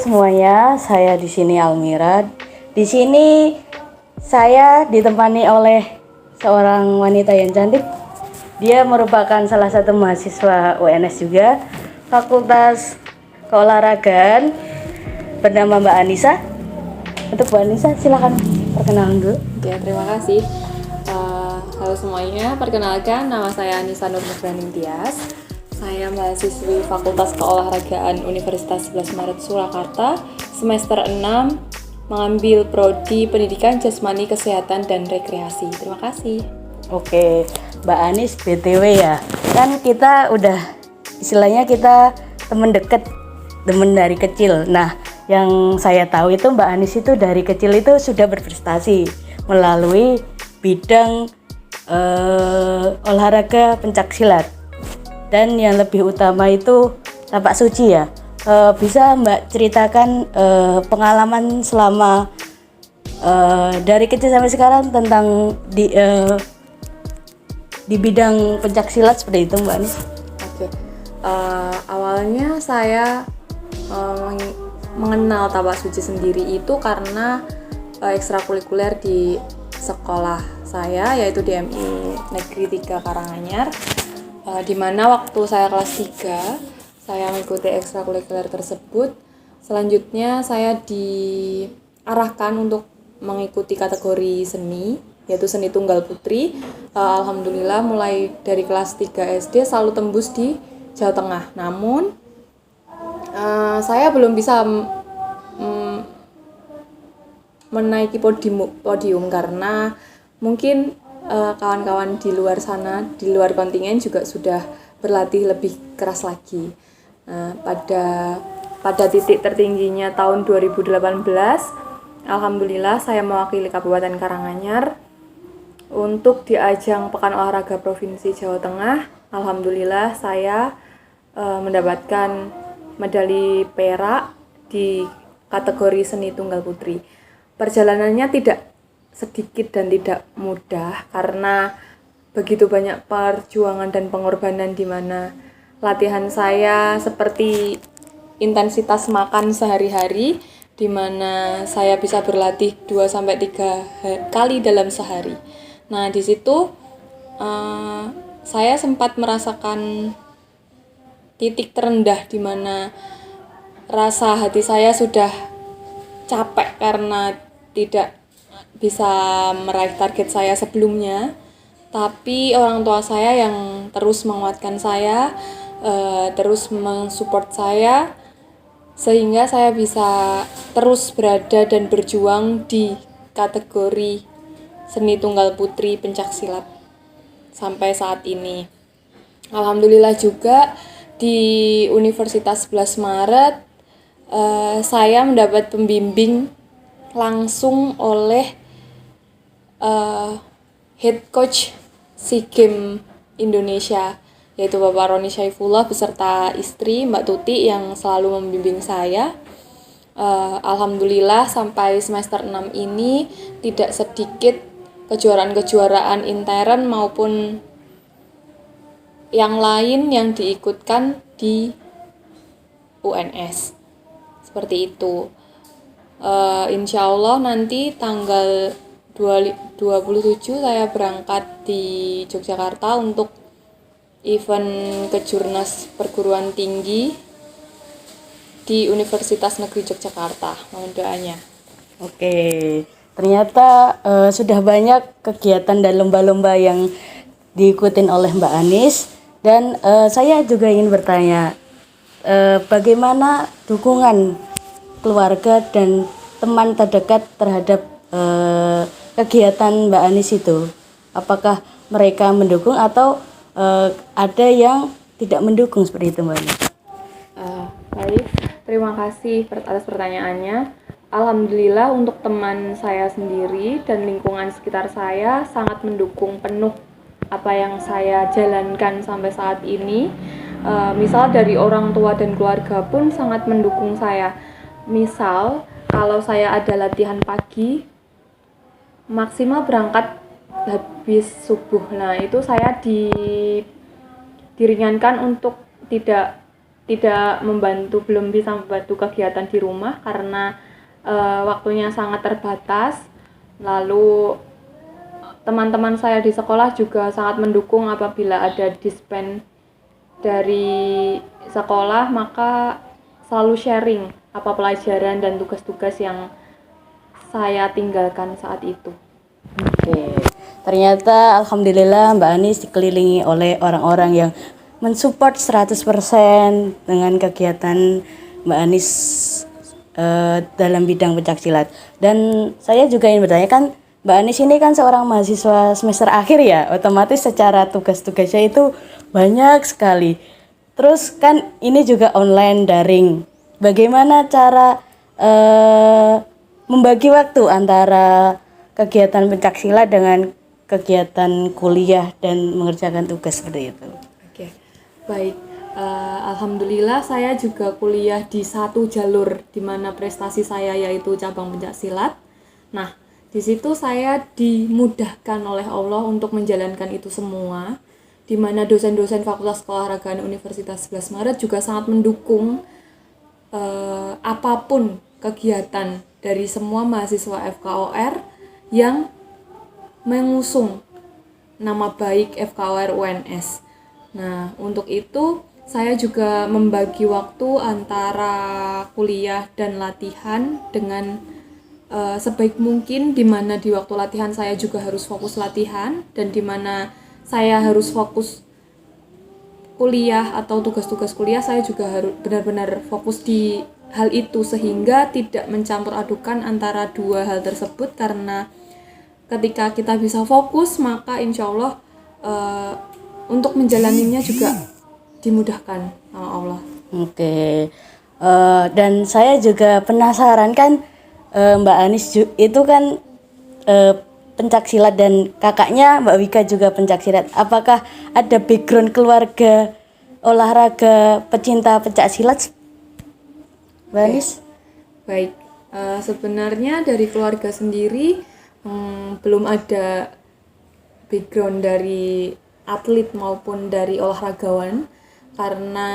semuanya, saya di sini Almira. Di sini saya ditemani oleh seorang wanita yang cantik. Dia merupakan salah satu mahasiswa UNS juga, Fakultas Keolahragaan, bernama Mbak Anissa. Untuk Mbak Anissa, silakan perkenalan dulu. Oke, terima kasih. Halo semuanya, perkenalkan nama saya Anissa Nur Nurbaning Tias. Saya mahasiswi Fakultas Keolahragaan Universitas 11 Maret Surakarta, semester 6, mengambil prodi Pendidikan Jasmani Kesehatan dan Rekreasi. Terima kasih. Oke, Mbak Anis BTW ya, kan kita udah istilahnya kita temen deket, temen dari kecil. Nah, yang saya tahu itu Mbak Anis itu dari kecil itu sudah berprestasi melalui bidang olahraga pencaksilat. Dan yang lebih utama itu tapak suci ya. Bisa Mbak ceritakan pengalaman selama dari kecil sampai sekarang tentang di bidang pencaksilat seperti itu Mbak Anis? Oke, awalnya saya mengenal tapak suci sendiri itu karena ekstrakurikuler di sekolah saya, yaitu DMI Negeri 3 Karanganyar, di mana waktu saya kelas 3 saya mengikuti ekstrakurikuler tersebut. Selanjutnya saya diarahkan untuk mengikuti kategori seni, yaitu seni tunggal putri. Alhamdulillah mulai dari kelas 3 SD selalu tembus di Jawa Tengah. Namun saya belum bisa menaiki podium karena mungkin kawan-kawan di luar sana, di luar kontingen juga sudah berlatih lebih keras lagi. Pada titik tertingginya tahun 2018, alhamdulillah saya mewakili Kabupaten Karanganyar untuk di ajang Pekan Olahraga Provinsi Jawa Tengah. Alhamdulillah saya mendapatkan medali perak di kategori seni tunggal putri. Perjalanannya tidak sedikit dan tidak mudah karena begitu banyak perjuangan dan pengorbanan, di mana latihan saya seperti intensitas makan sehari-hari, di mana saya bisa berlatih 2-3 kali dalam sehari. Nah, di situ saya sempat merasakan titik terendah di mana rasa hati saya sudah capek karena tidak bisa meraih target saya sebelumnya, tapi orang tua saya yang terus menguatkan saya, terus mensupport saya, sehingga saya bisa terus berada dan berjuang di kategori seni tunggal putri pencaksilat sampai saat ini. Alhamdulillah juga di Universitas 11 Maret saya mendapat pembimbing langsung oleh head coach SEA Games Indonesia, yaitu Bapak Roni Syaifullah beserta istri Mbak Tuti yang selalu membimbing saya. Alhamdulillah sampai semester 6 ini tidak sedikit kejuaraan-kejuaraan intern maupun yang lain yang diikutkan di UNS. Seperti itu. Insya Allah nanti tanggal 27 saya berangkat di Yogyakarta untuk event kejurnas perguruan tinggi di Universitas Negeri Yogyakarta. Mohon doanya. Oke, ternyata sudah banyak kegiatan dan lomba-lomba yang diikutin oleh Mbak Anis. Dan saya juga ingin bertanya, bagaimana dukungan keluarga dan teman terdekat terhadap kegiatan Mbak Anis itu? Apakah mereka mendukung atau ada yang tidak mendukung seperti itu Mbak Anis? Baik, terima kasih atas pertanyaannya. Alhamdulillah untuk teman saya sendiri dan lingkungan sekitar saya sangat mendukung penuh apa yang saya jalankan sampai saat ini. Misal dari orang tua dan keluarga pun sangat mendukung saya. Misal kalau saya ada latihan pagi, maksimal berangkat habis subuh. Nah, itu saya diringankan untuk tidak belum bisa membantu kegiatan di rumah karena waktunya sangat terbatas. Lalu teman-teman saya di sekolah juga sangat mendukung apabila ada dispen dari sekolah, maka selalu sharing apa pelajaran dan tugas-tugas yang saya tinggalkan saat itu. Oke. Ternyata alhamdulillah Mbak Anis dikelilingi oleh orang-orang yang mensupport 100% dengan kegiatan Mbak Anis dalam bidang pencaksilat. Dan saya juga ingin bertanya, kan Mbak Anis ini kan seorang mahasiswa semester akhir ya, otomatis secara tugas-tugasnya itu banyak sekali. Terus kan ini juga online daring. Bagaimana cara membagi waktu antara kegiatan pencaksilat dengan kegiatan kuliah dan mengerjakan tugas seperti itu? Oke, baik. Alhamdulillah saya juga kuliah di satu jalur di mana prestasi saya yaitu cabang pencaksilat. Nah, di situ saya dimudahkan oleh Allah untuk menjalankan itu semua, di mana dosen-dosen Fakultas Keolahragaan Universitas 11 Maret juga sangat mendukung apapun kegiatan dari semua mahasiswa FKOR yang mengusung nama baik FKOR UNS. Nah, untuk itu saya juga membagi waktu antara kuliah dan latihan dengan sebaik mungkin, di mana di waktu latihan saya juga harus fokus latihan dan di mana saya harus fokus kuliah atau tugas-tugas kuliah, saya juga harus benar-benar fokus di hal itu sehingga tidak mencampur adukan antara dua hal tersebut, karena ketika kita bisa fokus maka insya Allah untuk menjalaninya juga dimudahkan sama Allah. Oke. Dan saya juga penasaran kan, Mbak Anis itu kan pencaksilat dan kakaknya Mbak Wika juga pencaksilat. Apakah ada background keluarga olahraga pecinta pencaksilat, Mbak Anis? Baik, sebenarnya dari keluarga sendiri belum ada background dari atlet maupun dari olahragawan, karena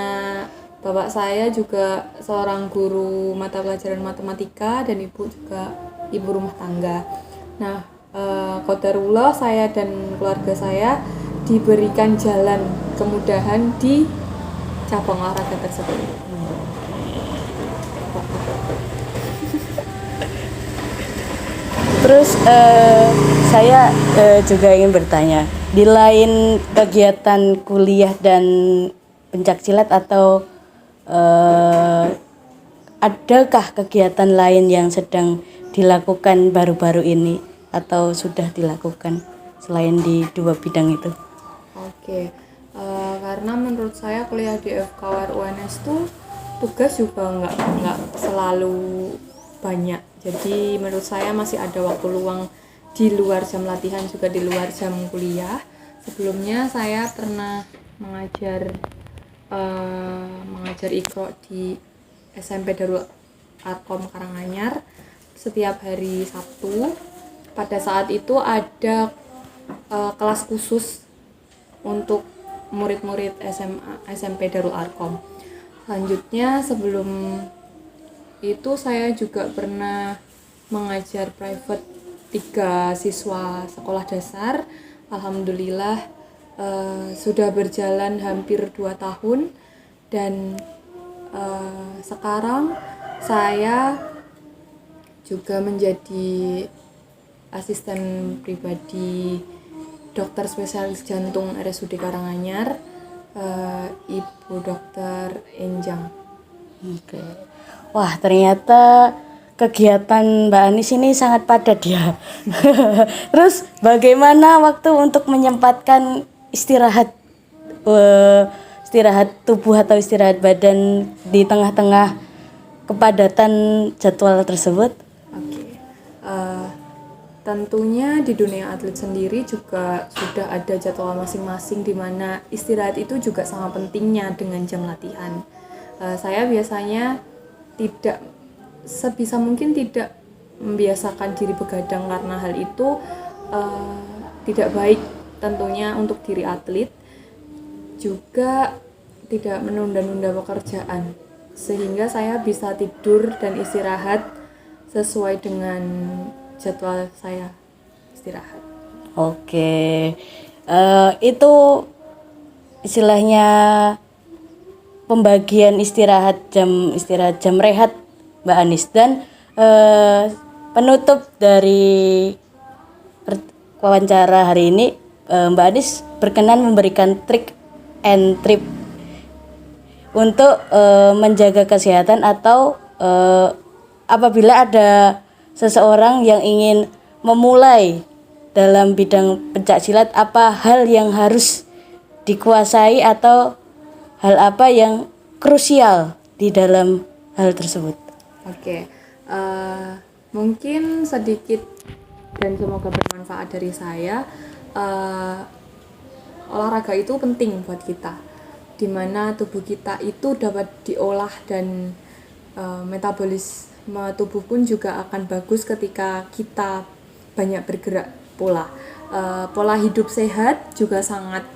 bapak saya juga seorang guru mata pelajaran matematika dan ibu juga ibu rumah tangga. Nah, qadarullah saya dan keluarga saya diberikan jalan kemudahan di cabang olahraga tersebut. Terus saya juga ingin bertanya, di lain kegiatan kuliah dan pencaksilat atau adakah kegiatan lain yang sedang dilakukan baru-baru ini atau sudah dilakukan selain di dua bidang itu? Oke, karena menurut saya kuliah di FKOR UNS tuh tugas juga nggak selalu banyak. Jadi menurut saya masih ada waktu luang di luar jam latihan, juga di luar jam kuliah. Sebelumnya saya pernah mengajar Iqra di SMP Darul Arkom Karanganyar setiap hari Sabtu. Pada saat itu ada kelas khusus untuk murid-murid SMP Darul Arkom. Selanjutnya sebelum itu saya juga pernah mengajar private 3 siswa sekolah dasar. Alhamdulillah sudah berjalan hampir 2 tahun dan sekarang saya juga menjadi asisten pribadi dokter spesialis jantung RSUD Karanganyar, Ibu Dokter Enjang. Oke. Wah, ternyata kegiatan Mbak Anis ini sangat padat ya. Terus bagaimana waktu untuk menyempatkan istirahat tubuh atau istirahat badan di tengah-tengah kepadatan jadwal tersebut? Oke. Tentunya di dunia atlet sendiri juga sudah ada jadwal masing-masing, di mana istirahat itu juga sangat pentingnya dengan jam latihan. Saya biasanya sebisa mungkin tidak membiasakan diri begadang, karena hal itu tidak baik tentunya untuk diri atlet. Juga tidak menunda-nunda pekerjaan, sehingga saya bisa tidur dan istirahat sesuai dengan jadwal saya istirahat. Oke, itu istilahnya pembagian istirahat jam rehat Mbak Anis. Dan penutup dari wawancara hari ini, Mbak Anis berkenan memberikan trik and trip untuk menjaga kesehatan atau apabila ada seseorang yang ingin memulai dalam bidang pencak silat, apa hal yang harus dikuasai atau hal apa yang krusial di dalam hal tersebut? Oke, mungkin sedikit dan semoga bermanfaat dari saya. Olahraga itu penting buat kita, dimana tubuh kita itu dapat diolah dan metabolisme tubuh pun juga akan bagus ketika kita banyak bergerak pola. Pola hidup sehat juga sangat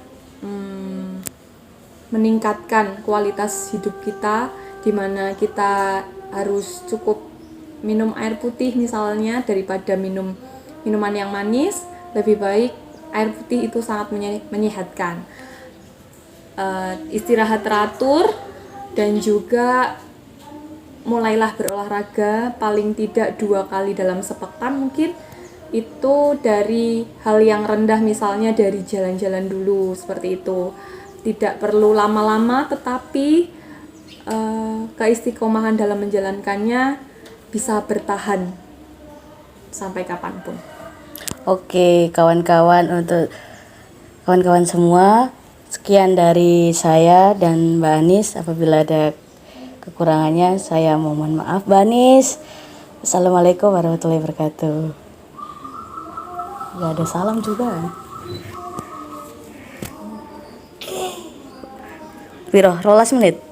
meningkatkan kualitas hidup kita, dimana kita harus cukup minum air putih misalnya daripada minum minuman yang manis. Lebih baik air putih, itu sangat menyehatkan. Istirahat teratur dan juga mulailah berolahraga paling tidak 2 kali dalam sepekan mungkin. Itu dari hal yang rendah, misalnya dari jalan-jalan dulu, seperti itu. Tidak perlu lama-lama, tetapi keistiqomahan dalam menjalankannya bisa bertahan sampai kapanpun. Oke, untuk kawan-kawan semua, sekian dari saya dan Mbak Anis. Apabila ada kekurangannya, saya mohon maaf Mbak Anis. Assalamualaikum warahmatullahi wabarakatuh. Ya, ada salam juga. Piro, 12 menit.